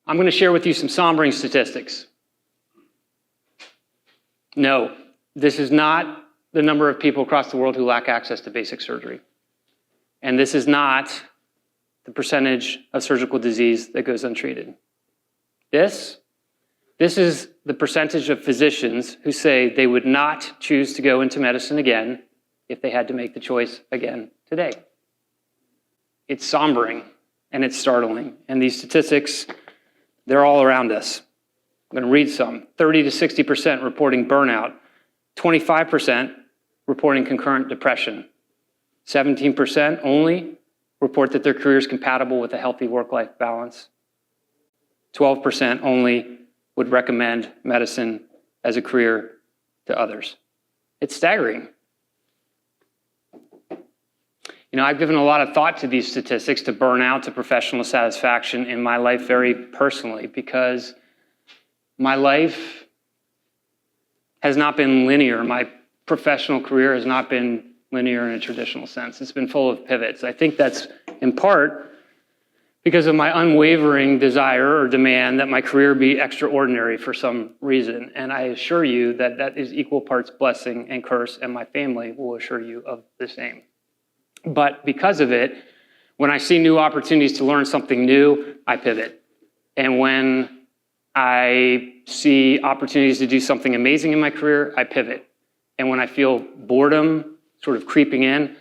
I'm going to share with you some sombering statistics. No, this is not the number of people across the world who lack access to basic surgery. And this is not the percentage of surgical disease that goes untreated. This is the percentage of physicians who say they would not choose to go into medicine again if they had to make the choice again today. It's sombering and it's startling. And these statistics, they're all around us. I'm going to read some. 30 to 60% reporting burnout, 25% reporting concurrent depression, 17% only report that their career is compatible with a healthy work-life balance, 12% only would recommend medicine as a career to others. It's staggering. I've given a lot of thought to these statistics, to burnout, to professional satisfaction in my life very personally, because my life has not been linear. My professional career has not been linear in a traditional sense. It's been full of pivots. I think that's in part because of my unwavering desire or demand that my career be extraordinary for some reason. And I assure you that that is equal parts blessing and curse, and my family will assure you of the same. But because of it, when I see new opportunities to learn something new, I pivot. And when I see opportunities to do something amazing in my career, I pivot. And when I feel boredom sort of creeping in,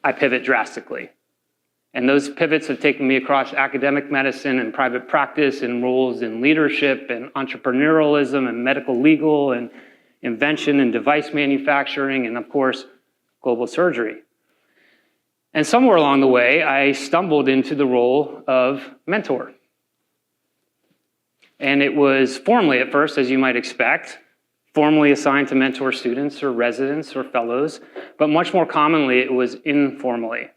I pivot drastically. And those pivots have taken me across academic medicine and private practice and roles in leadership and entrepreneurialism and medical legal and invention and device manufacturing and, of course, global surgery. And somewhere along the way, I stumbled into the role of mentor. And it was formally at first, as you might expect, formally assigned to mentor students or residents or fellows, but much more commonly it was informally.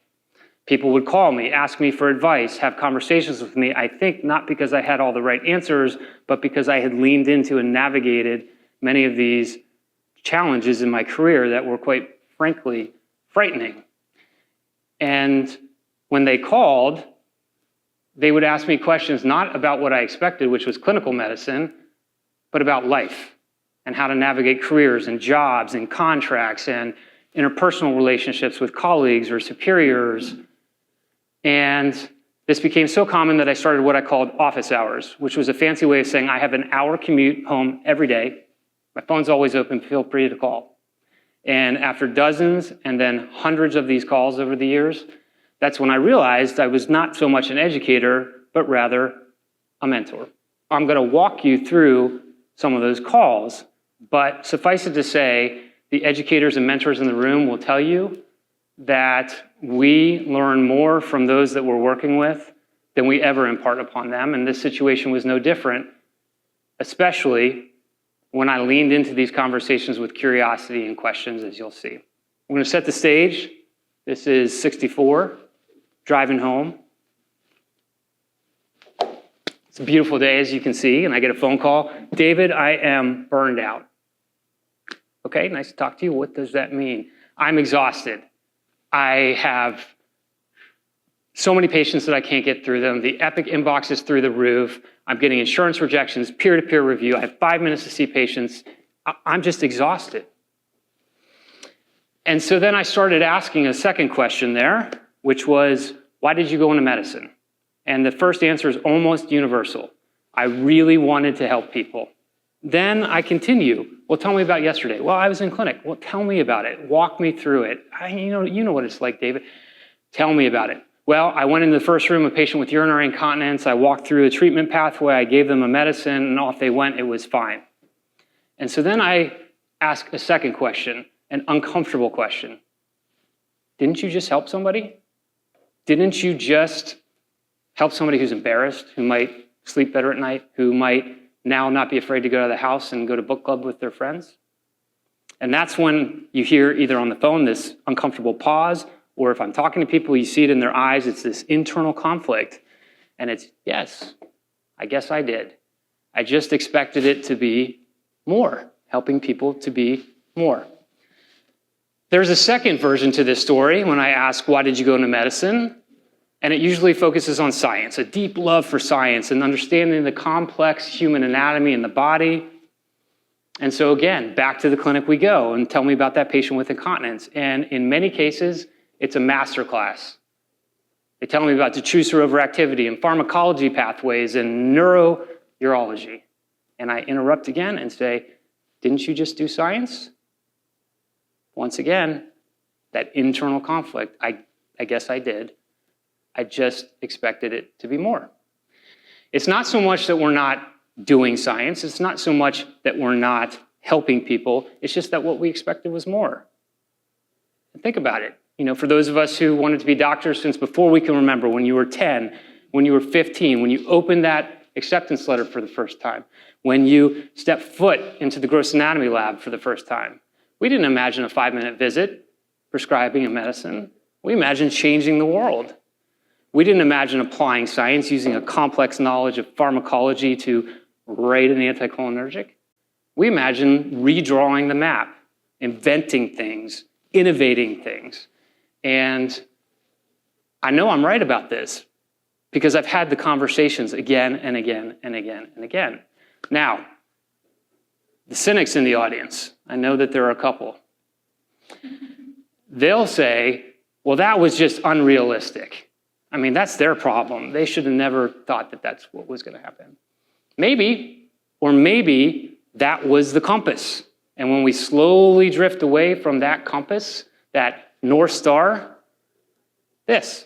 People would call me, ask me for advice, have conversations with me, I think not because I had all the right answers, but because I had leaned into and navigated many of these challenges in my career that were quite frankly frightening. And when they called, they would ask me questions not about what I expected, which was clinical medicine, but about life and how to navigate careers and jobs and contracts and interpersonal relationships with colleagues or superiors. And this became so common that I started what I called office hours, which was a fancy way of saying I have an hour commute home every day. My phone's always open, feel free to call. And after dozens and then hundreds of these calls over the years, that's when I realized I was not so much an educator, but rather a mentor. I'm going to walk you through some of those calls, but suffice it to say, the educators and mentors in the room will tell you that we learn more from those that we're working with than we ever impart upon them. And this situation was no different, especially when I leaned into these conversations with curiosity and questions, as you'll see. I'm going to set the stage. This is 64, driving home. It's a beautiful day, as you can see, and I get a phone call. David, I am burned out. Okay, nice to talk to you. What does that mean? I'm exhausted. I have so many patients that I can't get through them. The Epic inbox is through the roof. I'm getting insurance rejections, peer-to-peer review. I have 5 minutes to see patients. I'm just exhausted. And so then I started asking a second question there, which was, why did you go into medicine? And the first answer is almost universal. I really wanted to help people. Then I continue. Well, tell me about yesterday. Well, I was in clinic. Well, tell me about it. Walk me through it. You know what it's like, David. Tell me about it. Well, I went into the first room, a patient with urinary incontinence. I walked through a treatment pathway. I gave them a medicine, and off they went. It was fine. And so then I asked a second question, an uncomfortable question. Didn't you just help somebody? Didn't you just help somebody who's embarrassed, who might sleep better at night, who might now not be afraid to go to the house and go to book club with their friends? And that's when you hear either on the phone this uncomfortable pause, or if I'm talking to people, you see it in their eyes, it's this internal conflict. And it's, yes, I guess I did. I just expected it to be more, helping people to be more. There's a second version to this story when I ask, why did you go into medicine? And it usually focuses on science, a deep love for science and understanding the complex human anatomy in the body. And so again, back to the clinic we go and tell me about that patient with incontinence. And in many cases, it's a master class. They tell me about detrusor overactivity and pharmacology pathways and neurourology. And I interrupt again and say, didn't you just do science? Once again, that internal conflict, I guess I did. I just expected it to be more. It's not so much that we're not doing science. It's not so much that we're not helping people. It's just that what we expected was more. And think about it. For those of us who wanted to be doctors since before we can remember, when you were 10, when you were 15, when you opened that acceptance letter for the first time, when you stepped foot into the gross anatomy lab for the first time, we didn't imagine a 5-minute visit, prescribing a medicine. We imagined changing the world. We didn't imagine applying science using a complex knowledge of pharmacology to write an anticholinergic. We imagined redrawing the map, inventing things, innovating things. And I know I'm right about this because I've had the conversations again and again and again and again. Now, the cynics in the audience, I know that there are a couple. They'll say, well, that was just unrealistic. I mean, that's their problem. They should have never thought that that's what was going to happen. Maybe, or maybe that was the compass. And when we slowly drift away from that compass, that North Star, this.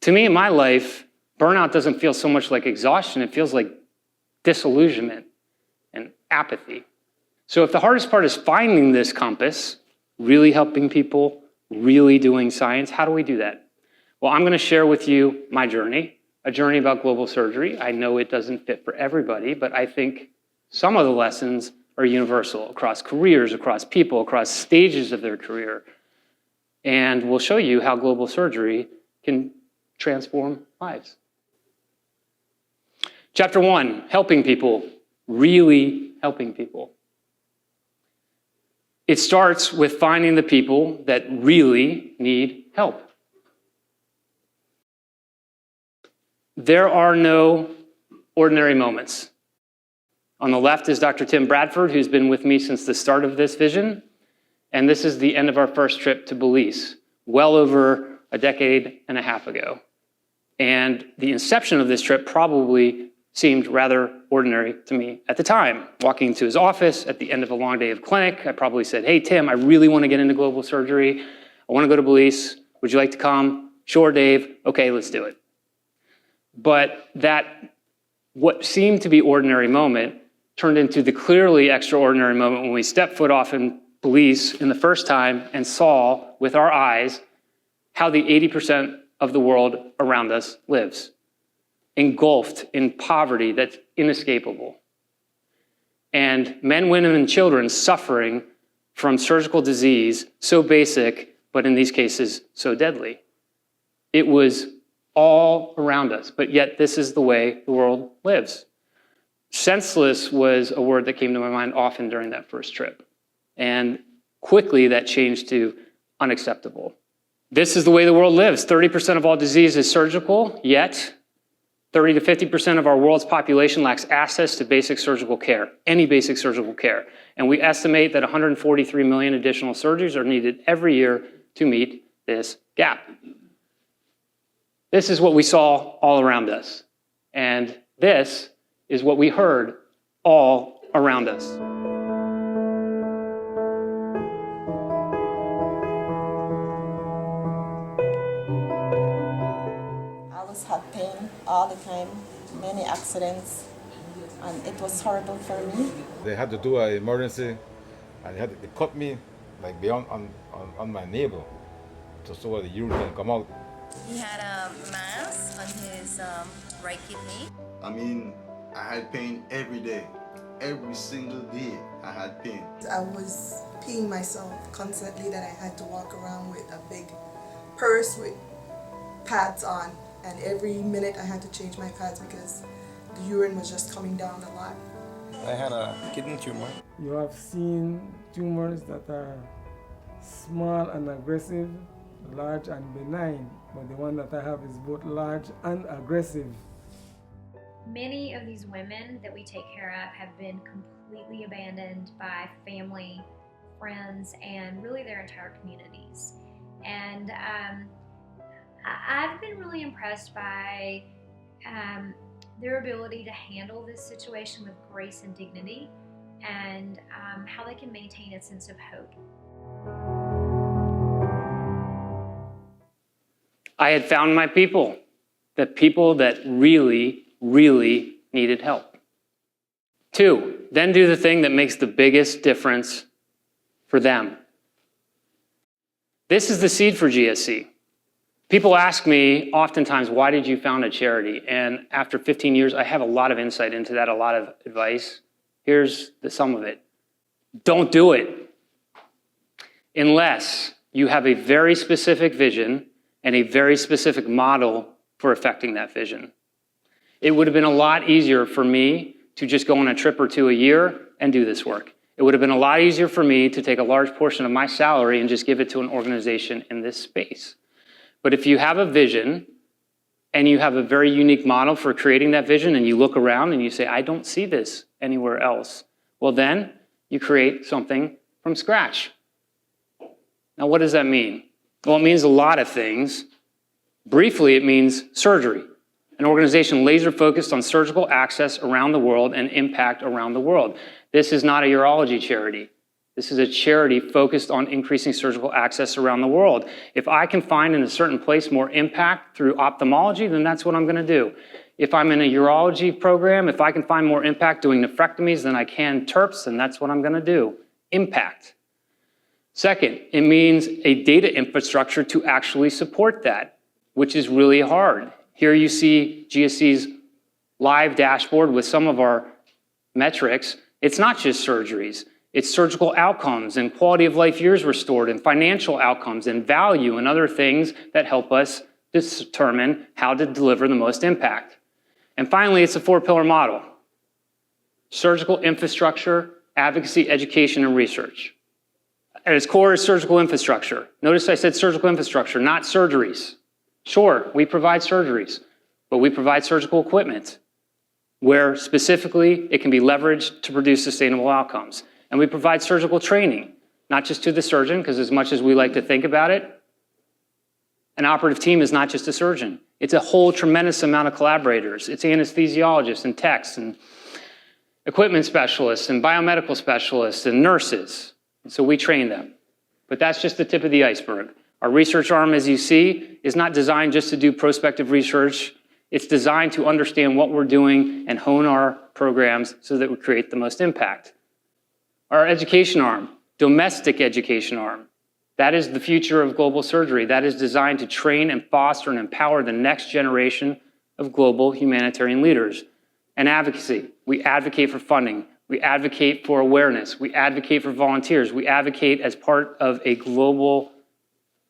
To me, in my life, burnout doesn't feel so much like exhaustion. It feels like disillusionment and apathy. So if the hardest part is finding this compass, really helping people, really doing science, how do we do that? Well, I'm going to share with you my journey, a journey about global surgery. I know it doesn't fit for everybody, but I think some of the lessons are universal across careers, across people, across stages of their career. And we'll show you how global surgery can transform lives. Chapter 1, helping people, really helping people. It starts with finding the people that really need help. There are no ordinary moments. On the left is Dr. Tim Bradford, who's been with me since the start of this vision. And this is the end of our first trip to Belize, well over a decade and a half ago. And the inception of this trip probably seemed rather ordinary to me at the time. Walking into his office at the end of a long day of clinic, I probably said, hey, Tim, I really want to get into global surgery. I want to go to Belize. Would you like to come? Sure, Dave. Okay, let's do it. But that, what seemed to be ordinary moment turned into the clearly extraordinary moment when we stepped foot off in Belize in the first time and saw with our eyes how the 80% of the world around us lives, engulfed in poverty that's inescapable. And men, women, and children suffering from surgical disease so basic, but in these cases, so deadly. It was all around us, but yet this is the way the world lives. Senseless was a word that came to my mind often during that first trip. And quickly that changed to unacceptable. This is the way the world lives. 30% of all disease is surgical, yet 30 to 50% of our world's population lacks access to basic surgical care, any basic surgical care. And we estimate that 143 million additional surgeries are needed every year to meet this gap. This is what we saw all around us. And this is what we heard all around us. I was had pain all the time, many accidents, and it was horrible for me. They had to do an emergency, and they cut me like beyond on my navel, so the urine can come out. He had a mass on his right kidney. I mean, I had pain every day. Every single day I had pain. I was peeing myself constantly, that I had to walk around with a big purse with pads on, and every minute I had to change my pads because the urine was just coming down a lot. I had a kidney tumor. You have seen tumors that are small and aggressive, large and benign, but the one that I have is both large and aggressive. Many of these women that we take care of have been completely abandoned by family, friends, and really their entire communities. And I've been really impressed by their ability to handle this situation with grace and dignity, and how they can maintain a sense of hope. I had found my people, the people that really, really needed help. 2, then do the thing that makes the biggest difference for them. This is the seed for GSC. People ask me oftentimes, why did you found a charity? And after 15 years, I have a lot of insight into that, a lot of advice. Here's the sum of it. Don't do it unless you have a very specific vision and a very specific model for affecting that vision. It would have been a lot easier for me to just go on a trip or two a year and do this work. It would have been a lot easier for me to take a large portion of my salary and just give it to an organization in this space. But if you have a vision and you have a very unique model for creating that vision, and you look around and you say, I don't see this anywhere else, well then you create something from scratch. Now what does that mean? Well, it means a lot of things. Briefly, it means surgery. An organization laser focused on surgical access around the world and impact around the world. This is not a urology charity. This is a charity focused on increasing surgical access around the world. If I can find in a certain place more impact through ophthalmology, then that's what I'm going to do. If I'm in a urology program, if I can find more impact doing nephrectomies than I can TURPs, then that's what I'm going to do. Impact. Second, it means a data infrastructure to actually support that, which is really hard. Here you see GSC's live dashboard with some of our metrics. It's not just surgeries. It's surgical outcomes and quality of life years restored and financial outcomes and value and other things that help us determine how to deliver the most impact. And finally, it's a 4-pillar model. Surgical infrastructure, advocacy, education, and research. At its core is surgical infrastructure. Notice I said surgical infrastructure, not surgeries. Sure, we provide surgeries, but we provide surgical equipment where specifically it can be leveraged to produce sustainable outcomes. And we provide surgical training, not just to the surgeon, because as much as we like to think about it, an operative team is not just a surgeon. It's a whole tremendous amount of collaborators. It's anesthesiologists and techs and equipment specialists and biomedical specialists and nurses. And so we train them. But that's just the tip of the iceberg. Our research arm, as you see, is not designed just to do prospective research. It's designed to understand what we're doing and hone our programs so that we create the most impact. Our education arm, domestic education arm, that is the future of global surgery. That is designed to train and foster and empower the next generation of global humanitarian leaders. And advocacy, we advocate for funding. We advocate for awareness. We advocate for volunteers. We advocate as part of a global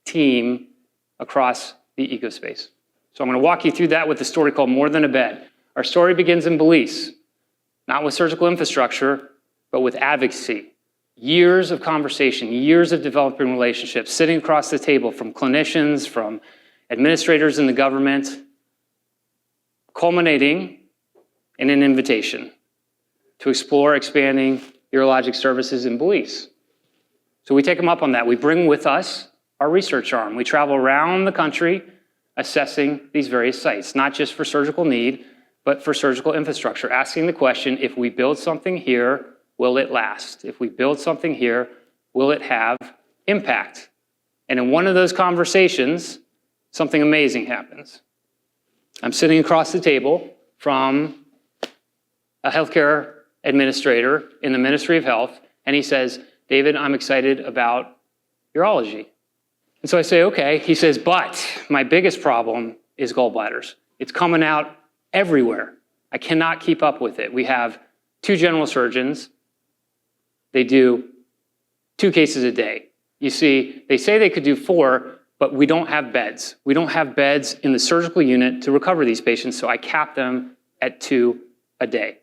team across the ecospace. So I'm going to walk you through that with a story called More Than a Bed. Our story begins in Belize, not with surgical infrastructure, but with advocacy. Years of conversation, years of developing relationships, sitting across the table from clinicians, from administrators in the government, culminating in an invitation to explore expanding urologic services in Belize. So we take them up on that. We bring with us our research arm. We travel around the country assessing these various sites, not just for surgical need, but for surgical infrastructure, asking the question, if we build something here, will it last? If we build something here, will it have impact? And in one of those conversations, something amazing happens. I'm sitting across the table from a healthcare administrator in the Ministry of Health, and he says, David, I'm excited about urology. And so I say, okay. He says, but my biggest problem is gallbladders. It's coming out everywhere. I cannot keep up with it. We have 2 general surgeons. They do 2 cases a day. You see, they say they could do 4, but we don't have beds. We don't have beds in the surgical unit to recover these patients, so I cap them at 2 a day.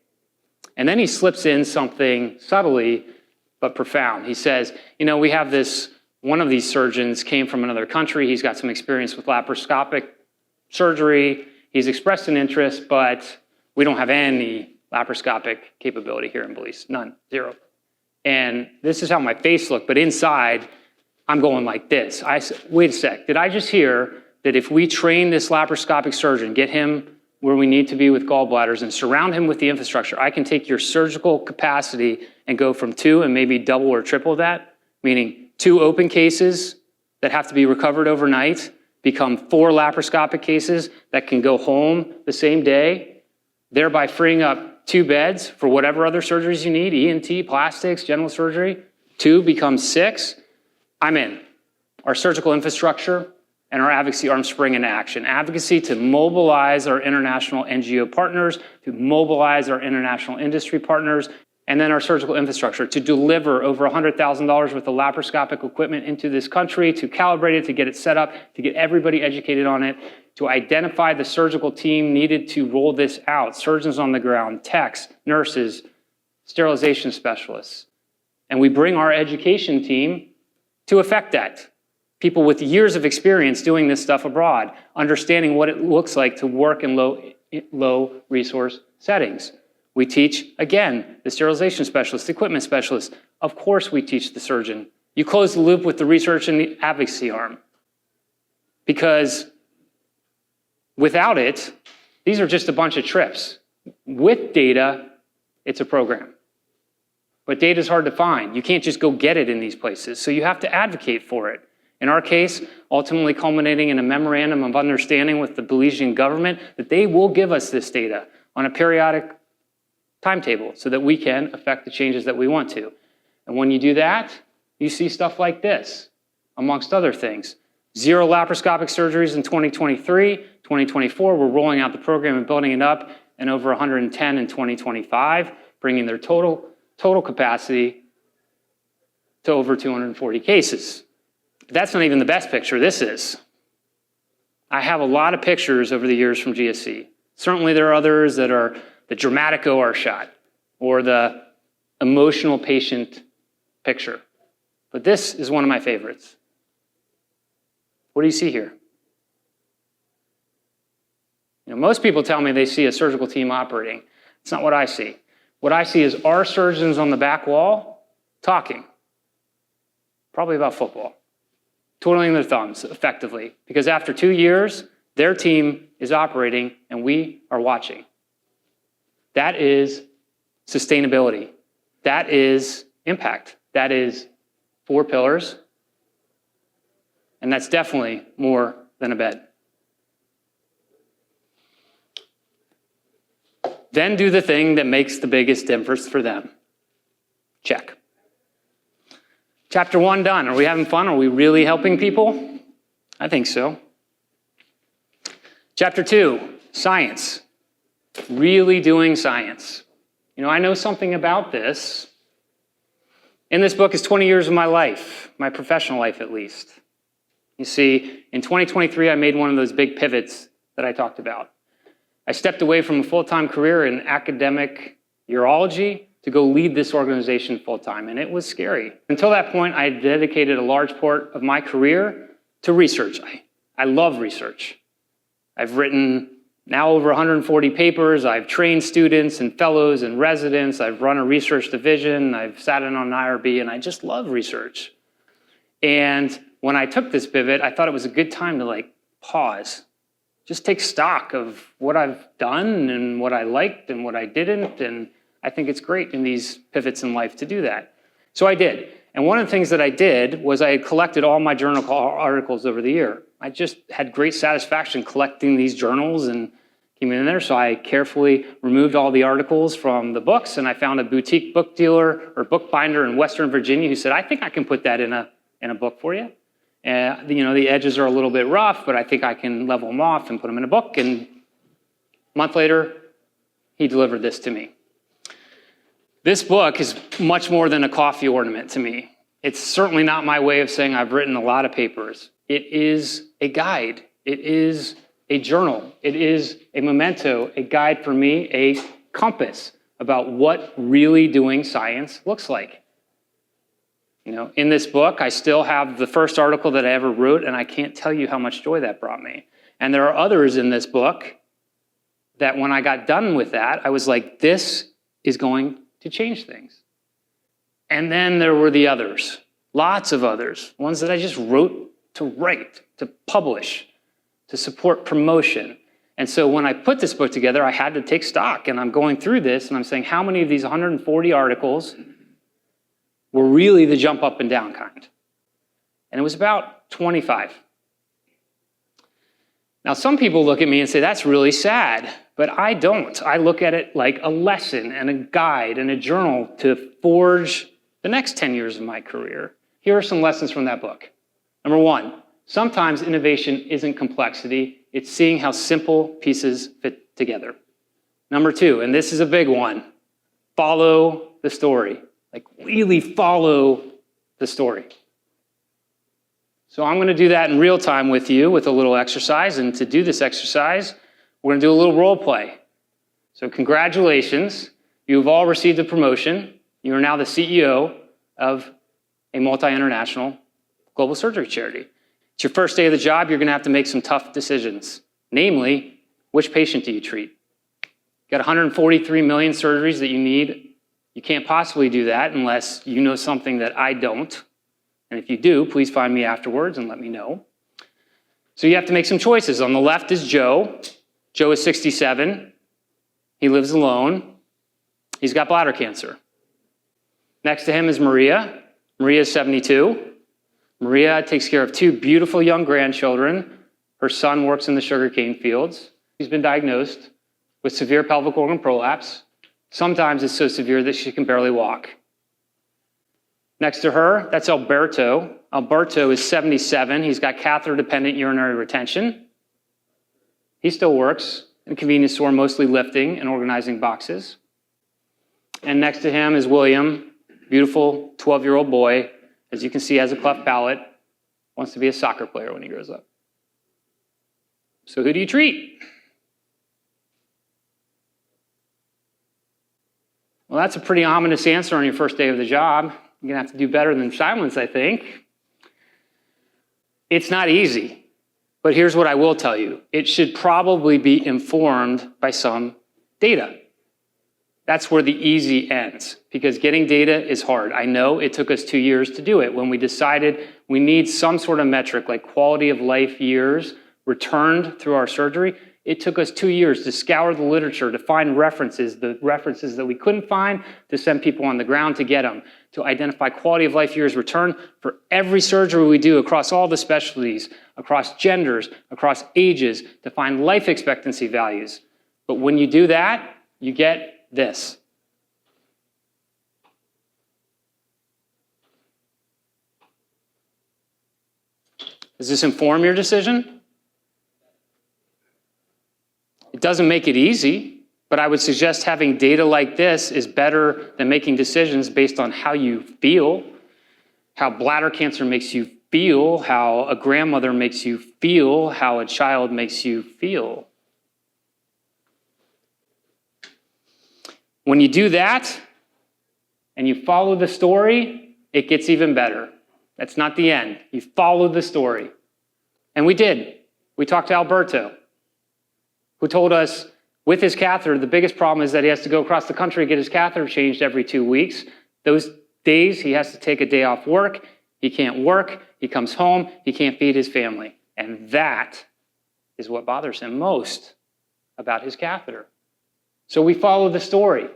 And then he slips in something subtly but profound. He says, you know, we have this One of these surgeons came from another country. He's got some experience with laparoscopic surgery. He's expressed an interest, but we don't have any laparoscopic capability here in Belize. None, zero. And this is how my face looked, but inside, I'm going like this. I said, wait a sec, did I just hear that if we train this laparoscopic surgeon, get him where we need to be with gallbladders and surround him with the infrastructure, I can take your surgical capacity and go from 2 and maybe double or triple that, meaning 2 open cases that have to be recovered overnight become 4 laparoscopic cases that can go home the same day, thereby freeing up 2 beds for whatever other surgeries you need, ENT, plastics, general surgery. 2 becomes 6. I'm in. Our surgical infrastructure and our advocacy arm spring into action. Advocacy to mobilize our international NGO partners, to mobilize our international industry partners, and then our surgical infrastructure to deliver over $100,000 worth of laparoscopic equipment into this country, to calibrate it, to get it set up, to get everybody educated on it, to identify the surgical team needed to roll this out, surgeons on the ground, techs, nurses, sterilization specialists. And we bring our education team to effect that. People with years of experience doing this stuff abroad, understanding what it looks like to work in low resource settings. We teach, again, the sterilization specialist, the equipment specialist. Of course we teach the surgeon. You close the loop with the research and the advocacy arm. Because without it, these are just a bunch of trips. With data, it's a program. But data is hard to find. You can't just go get it in these places. So you have to advocate for it. In our case, ultimately culminating in a memorandum of understanding with the Belizean government that they will give us this data on a periodic timetable so that we can affect the changes that we want to. And when you do that, you see stuff like this, amongst other things. 0 laparoscopic surgeries in 2023. 2024, we're rolling out the program and building it up, and over 110 in 2025, bringing their total capacity to over 240 cases. That's not even the best picture, this is. I have a lot of pictures over the years from GSC. Certainly there are others that are the dramatic OR shot or the emotional patient picture. But this is one of my favorites. What do you see here? You know, most people tell me they see a surgical team operating. It's not what I see. What I see is our surgeons on the back wall talking, probably about football, twiddling their thumbs effectively, because after 2 years, their team is operating and we are watching. That is sustainability. That is impact. That is 4 pillars. And that's definitely more than a bed. Then do the thing that makes the biggest difference for them. Check. Chapter 1 done. Are we having fun? Are we really helping people? I think so. Chapter 2, science. Really doing science. You know, I know something about this. In this book is 20 years of my life, my professional life at least. You see, in 2023, I made one of those big pivots that I talked about. I stepped away from a full-time career in academic urology to go lead this organization full-time, and it was scary. Until that point, I had dedicated a large part of my career to research. I love research. I've written now over 140 papers. I've trained students and fellows and residents. I've run a research division. I've sat in on an IRB, and I just love research. And when I took this pivot, I thought it was a good time to pause. Just take stock of what I've done and what I liked and what I didn't, and I think it's great in these pivots in life to do that. So I did. And one of the things that I did was I had collected all my journal articles over the year. I just had great satisfaction collecting these journals and came in there. So I carefully removed all the articles from the books, and I found a boutique book dealer or bookbinder in Western Virginia who said, I think I can put that in a book for you. You know, the edges are a little bit rough, but I think I can level them off and put them in a book. And a month later, he delivered this to me. This book is much more than a coffee ornament to me. It's certainly not my way of saying I've written a lot of papers. It is a guide. It is a journal. It is a memento, a guide for me, a compass about what really doing science looks like. You know, in this book, I still have the first article that I ever wrote, and I can't tell you how much joy that brought me. And there are others in this book that when I got done with that, I was like, this is going to change things. And then there were the others, lots of others, ones that I just wrote to write, to publish, to support promotion. And so when I put this book together, I had to take stock, and I'm going through this, and I'm saying, how many of these 140 articles were really the jump up and down kind? And it was about 25. Now, some people look at me and say, that's really sad, but I don't. I look at it like a lesson and a guide and a journal to forge the next 10 years of my career. Here are some lessons from that book. Number one, sometimes innovation isn't complexity, it's seeing how simple pieces fit together. Number two, and this is a big one, follow the story. Like, really follow the story. So I'm going to do that in real time with you with a little exercise. And to do this exercise, we're going to do a little role play. So congratulations. You've all received a promotion. You are now the CEO of a multi-international global surgery charity. It's your first day of the job. You're going to have to make some tough decisions. Namely, which patient do you treat? You got 143 million surgeries that you need. You can't possibly do that unless you know something that I don't. And if you do, please find me afterwards and let me know. So you have to make some choices. On the left is Joe. Joe is 67. He lives alone. He's got bladder cancer. Next to him is Maria. Maria is 72. Maria takes care of two beautiful young grandchildren. Her son works in the sugarcane fields. He's been diagnosed with severe pelvic organ prolapse. Sometimes it's so severe that she can barely walk. Next to her, that's Alberto. Alberto is 77. He's got catheter-dependent urinary retention. He still works in a convenience store, mostly lifting and organizing boxes. And next to him is William, beautiful 12-year-old boy. As you can see, has a cleft palate, wants to be a soccer player when he grows up. So who do you treat? Well, that's a pretty ominous answer on your first day of the job. You're going to have to do better than silence, I think. It's not easy, but here's what I will tell you. It should probably be informed by some data. That's where the easy ends, because getting data is hard. I know it took us 2 years to do it. When we decided we need some sort of metric like quality of life years returned through our surgery, it took us 2 years to scour the literature, to find references, the references that we couldn't find, to send people on the ground to get them, to identify quality of life years returned for every surgery we do across all the specialties, across genders, across ages, to find life expectancy values. But when you do that, you get this. Does this inform your decision? It doesn't make it easy, but I would suggest having data like this is better than making decisions based on how you feel, how bladder cancer makes you feel, how a grandmother makes you feel, how a child makes you feel. When you do that and you follow the story, it gets even better. That's not the end. You follow the story. And we did. We talked to Alberto, who told us with his catheter, the biggest problem is that he has to go across the country and get his catheter changed every 2 weeks. Those days, he has to take a day off work. He can't work. He comes home. He can't feed his family. And that is what bothers him most about his catheter. So we follow the story,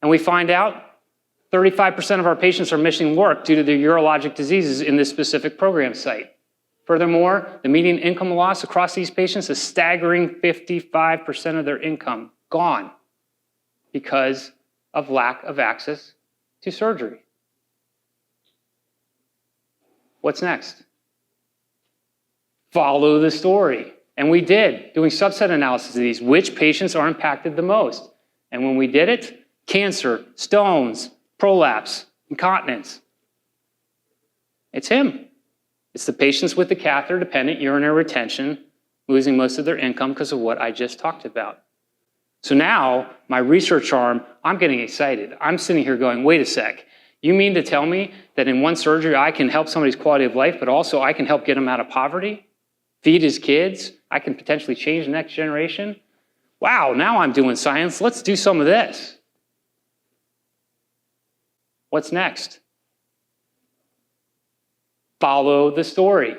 and we find out 35% of our patients are missing work due to their urologic diseases in this specific program site. Furthermore, the median income loss across these patients is staggering 55% of their income gone because of lack of access to surgery. What's next? Follow the story. And we did, doing subset analysis of these, which patients are impacted the most. And when we did it, cancer, stones, prolapse, incontinence. It's him. It's the patients with the catheter-dependent urinary retention losing most of their income because of what I just talked about. So now, my research arm, I'm getting excited. I'm sitting here going, wait a sec. You mean to tell me that in one surgery I can help somebody's quality of life, but also I can help get him out of poverty, feed his kids, I can potentially change the next generation? Wow, now I'm doing science. Let's do some of this. What's next? Follow the story.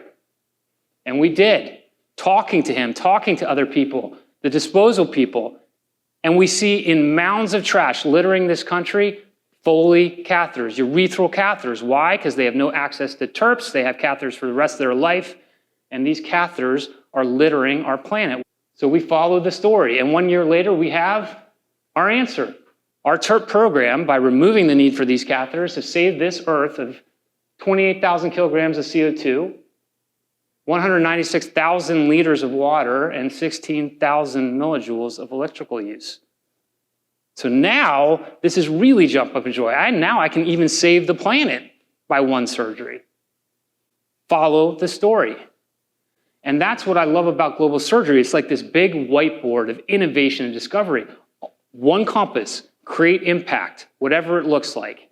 And we did. Talking to him, talking to other people, the disposal people. And we see in mounds of trash littering this country, Foley catheters, urethral catheters. Why? Because they have no access to TERPs. They have catheters for the rest of their life. And these catheters are littering our planet. So we follow the story. And 1 year later, we have our answer. Our TERP program, by removing the need for these catheters, has saved this Earth of 28,000 kilograms of CO2, 196,000 liters of water, and 16,000 millijoules of electrical use. So now, this is really jump up in joy. Now I can even save the planet by one surgery. Follow the story. And that's what I love about global surgery. It's like this big whiteboard of innovation and discovery. One compass, create impact, whatever it looks like.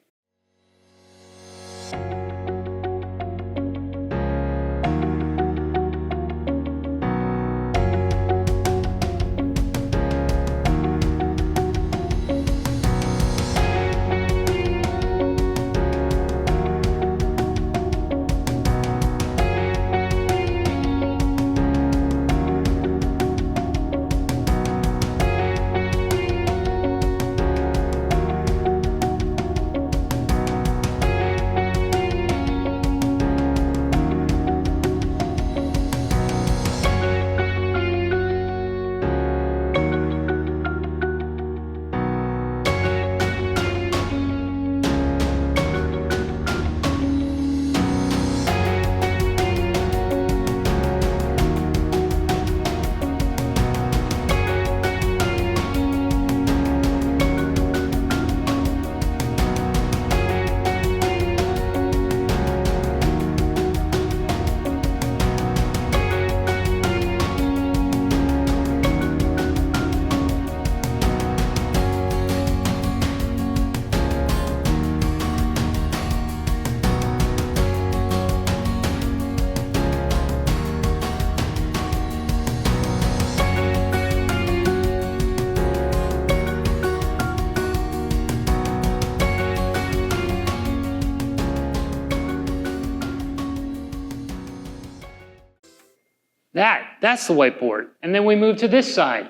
That's the whiteboard. And then we move to this side.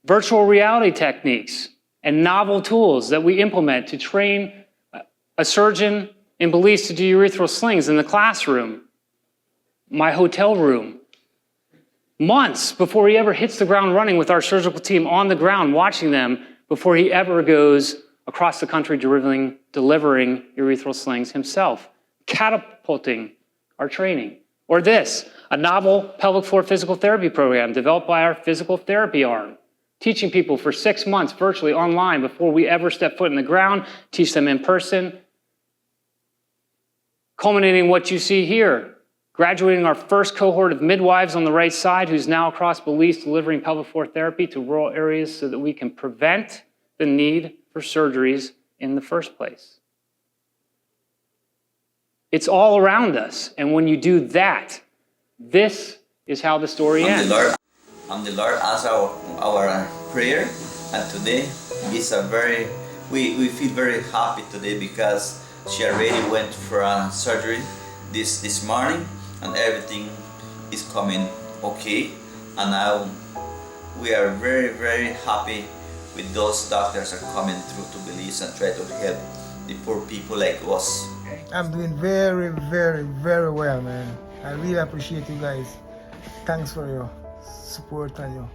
Virtual reality techniques and novel tools that we implement to train a surgeon in Belize to do urethral slings in the classroom, my hotel room. Months before he ever hits the ground running with our surgical team on the ground, watching them before he ever goes across the country delivering urethral slings himself, catapulting our training. Or this, a novel pelvic floor physical therapy program developed by our physical therapy arm, teaching people for 6 months virtually online before we ever step foot in the ground, teach them in person, culminating in what you see here, graduating our first cohort of midwives on the right side who's now across Belize delivering pelvic floor therapy to rural areas so that we can prevent the need for surgeries in the first place. It's all around us. And when you do that, this is how the story ends. The Lord answered our prayer, and today is we feel very happy today because she already went for a surgery this morning, and everything is coming okay. And now we are very, very happy with those doctors are coming through to Belize and try to help the poor people like us. I'm doing very, very, very well, man. I really appreciate you guys. Thanks for your support and your...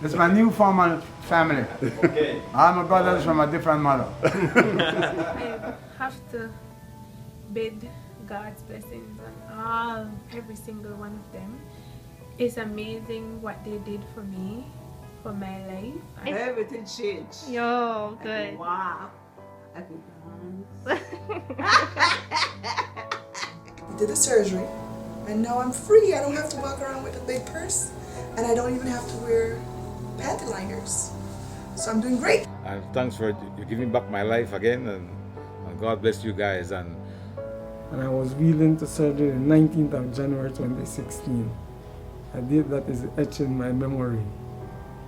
This is my new formal family. Okay. All my brothers from a different mother. I have to bid God's blessings on every single one of them. It's amazing what they did for me, for my life. Everything changed. Yo, good. Wow. We did the surgery, and now I'm free. I don't have to walk around with a big purse, and I don't even have to wear panty liners. So I'm doing great. And thanks for you giving back my life again, and And God bless you guys. And I was wheeled into surgery the 19th of January 2016. A date that is etched in my memory.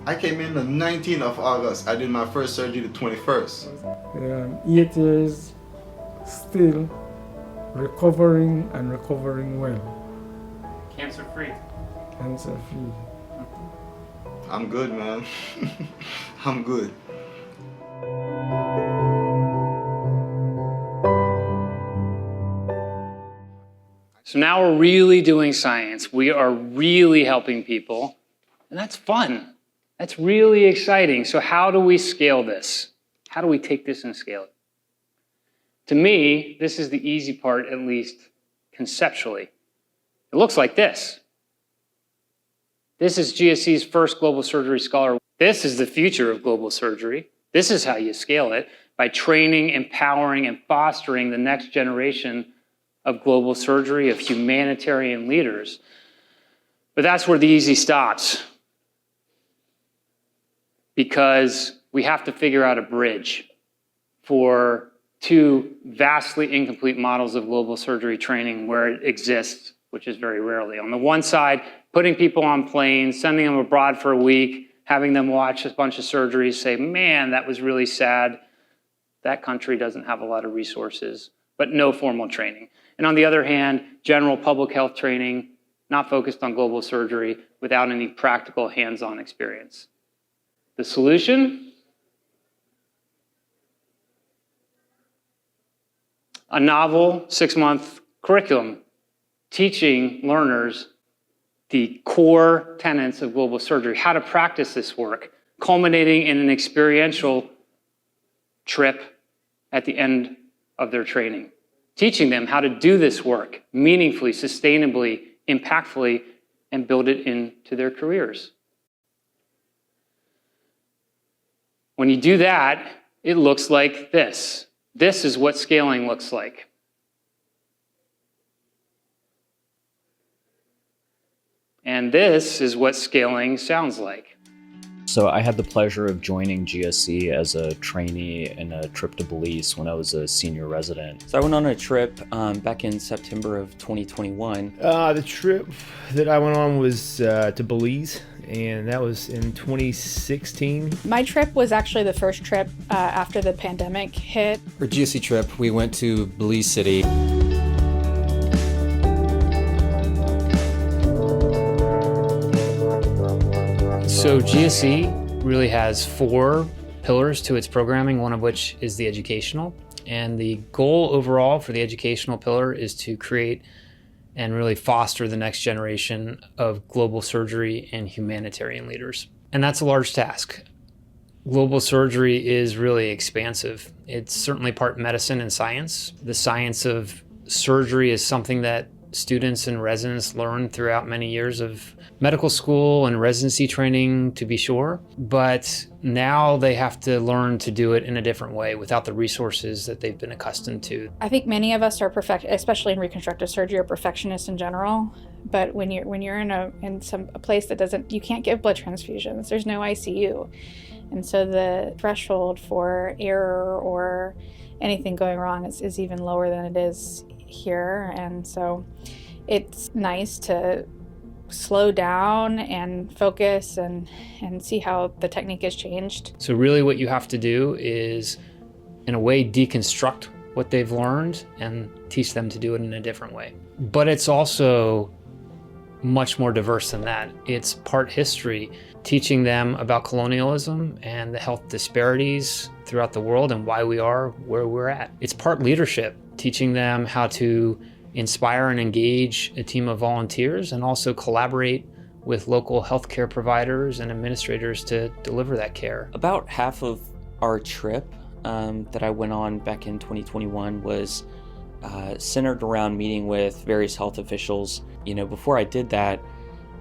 I came in the 19th of August. I did my first surgery the 21st. 8 years, still recovering and recovering well. Cancer-free. Cancer-free. I'm good, man. I'm good. So now we're really doing science. We are really helping people, and that's fun. That's really exciting. So how do we scale this? How do we take this and scale it? To me, this is the easy part, at least conceptually. It looks like this. This is GSC's first global surgery scholar. This is the future of global surgery. This is how you scale it, by training, empowering, and fostering the next generation of global surgery, of humanitarian leaders. But that's where the easy stops, because we have to figure out a bridge for two vastly incomplete models of global surgery training where it exists, which is very rarely. On the one side, putting people on planes, sending them abroad for a week, having them watch a bunch of surgeries, say, man, that was really sad. That country doesn't have a lot of resources, but no formal training. And on the other hand, general public health training, not focused on global surgery, without any practical hands-on experience. The solution? A novel 6-month curriculum teaching learners the core tenets of global surgery, how to practice this work, culminating in an experiential trip at the end of their training. Teaching them how to do this work meaningfully, sustainably, impactfully, and build it into their careers. When you do that, it looks like this. This is what scaling looks like. And this is what scaling sounds like. So I had the pleasure of joining GSC as a trainee in a trip to Belize when I was a senior resident. So I went on a trip back in September of 2021. The trip that I went on was to Belize, and that was in 2016. My trip was actually the first trip after the pandemic hit. For GSC trip, we went to Belize City. So GSC really has 4 pillars to its programming, one of which is the educational. And the goal overall for the educational pillar is to create and really foster the next generation of global surgery and humanitarian leaders. And that's a large task. Global surgery is really expansive. It's certainly part medicine and science. The science of surgery is something that students and residents learn throughout many years of medical school and residency training, to be sure. But now they have to learn to do it in a different way without the resources that they've been accustomed to. I think many of us are especially in reconstructive surgery, are perfectionists in general. But when you're in a place that you can't give blood transfusions, there's no ICU. And so the threshold for error or anything going wrong is even lower than it is here. And so it's nice to slow down and focus and see how the technique has changed. So really what you have to do is, in a way, deconstruct what they've learned and teach them to do it in a different way. But it's also much more diverse than that. It's part history, teaching them about colonialism and the health disparities throughout the world and why we are where we're at. It's part leadership, teaching them how to inspire and engage a team of volunteers and also collaborate with local healthcare providers and administrators to deliver that care. About half of our trip that I went on back in 2021 was centered around meeting with various health officials. You know, before I did that,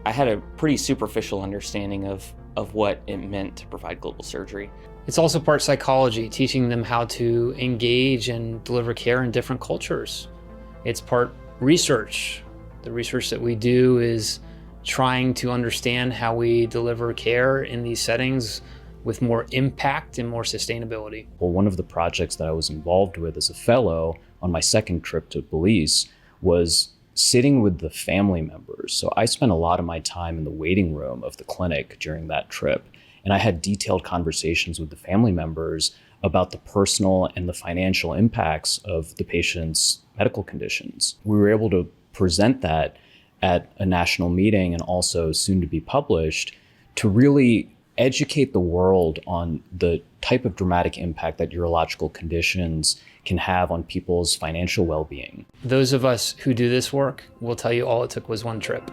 I had a pretty superficial understanding of what it meant to provide global surgery. It's also part psychology, teaching them how to engage and deliver care in different cultures. It's part research. The research that we do is trying to understand how we deliver care in these settings with more impact and more sustainability. Well, one of the projects that I was involved with as a fellow on my second trip to Belize was sitting with the family members. So I spent a lot of my time in the waiting room of the clinic during that trip. And I had detailed conversations with the family members about the personal and the financial impacts of the patient's medical conditions. We were able to present that at a national meeting and also soon to be published to really educate the world on the type of dramatic impact that urological conditions can have on people's financial well-being. Those of us who do this work will tell you all it took was one trip.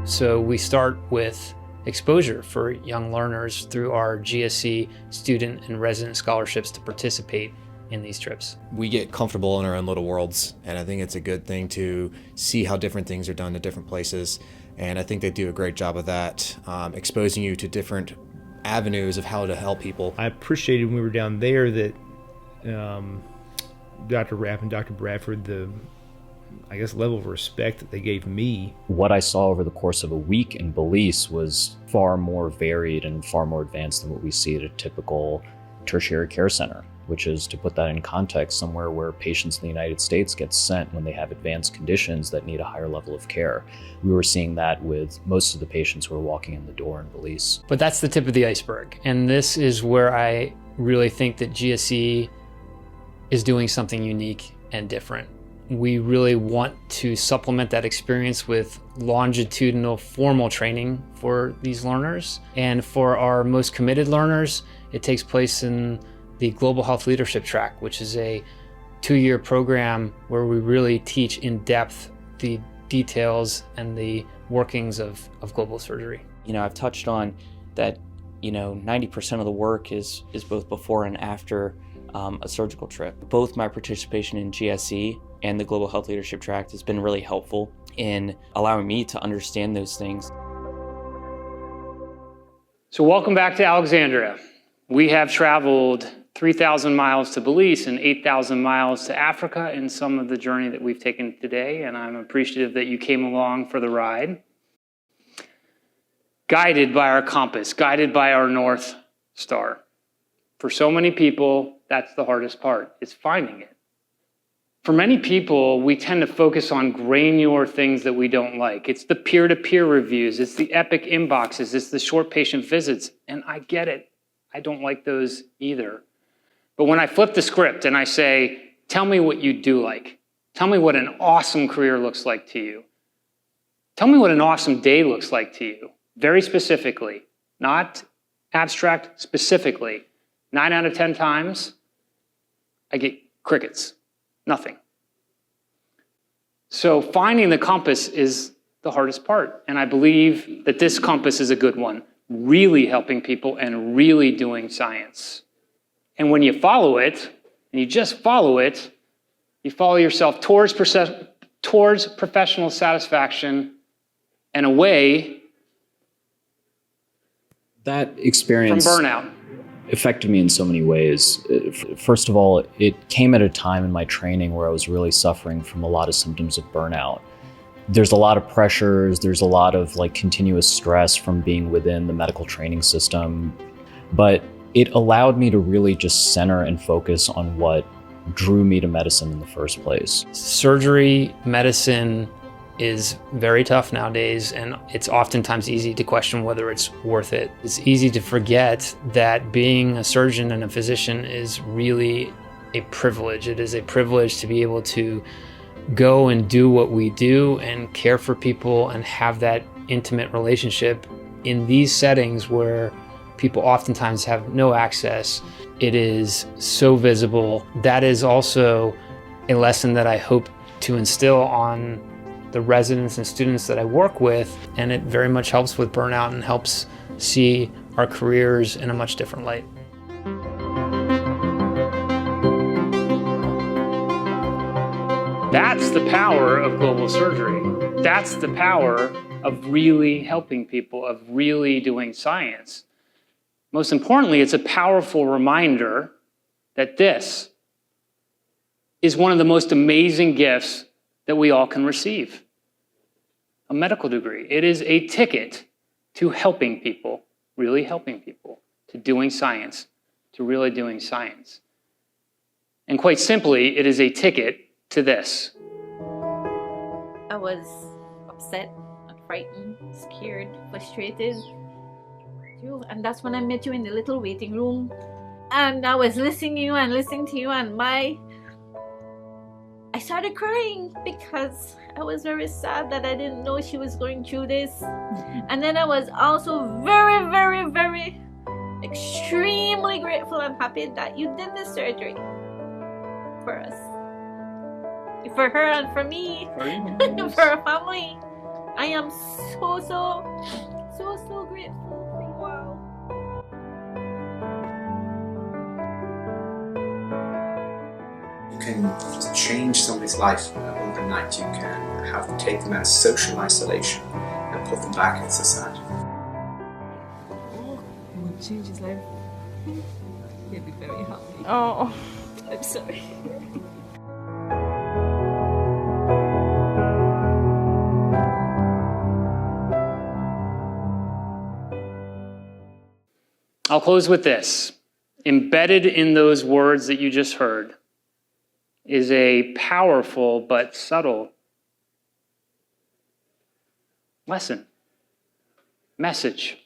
So we start with exposure for young learners through our GSC student and resident scholarships to participate in these trips. We get comfortable in our own little worlds, and I think it's a good thing to see how different things are done in different places. And I think they do a great job of that, exposing you to different avenues of how to help people. I appreciated when we were down there that Dr. Rapp and Dr. Bradford, the level of respect that they gave me. What I saw over the course of a week in Belize was far more varied and far more advanced than what we see at a typical tertiary care center, which is, to put that in context, somewhere where patients in the United States get sent when they have advanced conditions that need a higher level of care. We were seeing that with most of the patients who were walking in the door in Belize. But that's the tip of the iceberg. And this is where I really think that GSE is doing something unique and different. We really want to supplement that experience with longitudinal formal training for these learners. And for our most committed learners, it takes place in the Global Health Leadership Track, which is a 2-year program where we really teach in depth the details and the workings of global surgery. I've touched on that, 90% of the work is both before and after a surgical trip. Both my participation in GSE and the Global Health Leadership Track has been really helpful in allowing me to understand those things. So welcome back to Alexandria. We have traveled 3,000 miles to Belize and 8,000 miles to Africa in some of the journey that we've taken today, and I'm appreciative that you came along for the ride. Guided by our compass, guided by our North Star. For so many people, that's the hardest part, is finding it. For many people, we tend to focus on granular things that we don't like. It's the peer-to-peer reviews, it's the epic inboxes, it's the short patient visits, and I get it. I don't like those either. But when I flip the script and I say, tell me what you do like. Tell me what an awesome career looks like to you. Tell me what an awesome day looks like to you. Very specifically, not abstract, specifically. 9 out of 10 times, I get crickets, nothing. So finding the compass is the hardest part. And I believe that this compass is a good one, really helping people and really doing science. And when you follow it, and you just follow it, you follow yourself towards professional satisfaction and away that experience from burnout. Affected me in so many ways. First of all, it came at a time in my training where I was really suffering from a lot of symptoms of burnout. There's a lot of pressures, there's a lot of continuous stress from being within the medical training system, but it allowed me to really just center and focus on what drew me to medicine in the first place. Surgery, medicine is very tough nowadays, and it's oftentimes easy to question whether it's worth it. It's easy to forget that being a surgeon and a physician is really a privilege. It is a privilege to be able to go and do what we do and care for people and have that intimate relationship in these settings where people oftentimes have no access. It is so visible. That is also a lesson that I hope to instill on the residents and students that I work with, and it very much helps with burnout and helps see our careers in a much different light. That's the power of global surgery. That's the power of really helping people, of really doing science. Most importantly, it's a powerful reminder that this is one of the most amazing gifts that we all can receive. A medical degree. It is a ticket to helping people, really helping people, to doing science, to really doing science. And quite simply, it is a ticket to this. I was upset, frightened, scared, frustrated. And that's when I met you in the little waiting room. And I was listening to you and I started crying because I was very sad that I didn't know she was going through this. And then I was also very, very, very extremely grateful and happy that you did the surgery for us. For her and for me, for our family. I am so grateful for you all. You can change somebody's life overnight. You can have them take them out of social isolation and put them back in society. You would change his life. He'd be very happy. Oh, I'm sorry. I'll close with this. Embedded in those words that you just heard is a powerful but subtle lesson, message.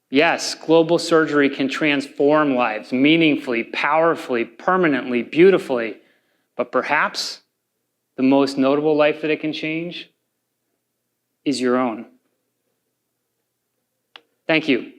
Yes, global surgery can transform lives meaningfully, powerfully, permanently, beautifully, but perhaps the most notable life that it can change is your own. Thank you.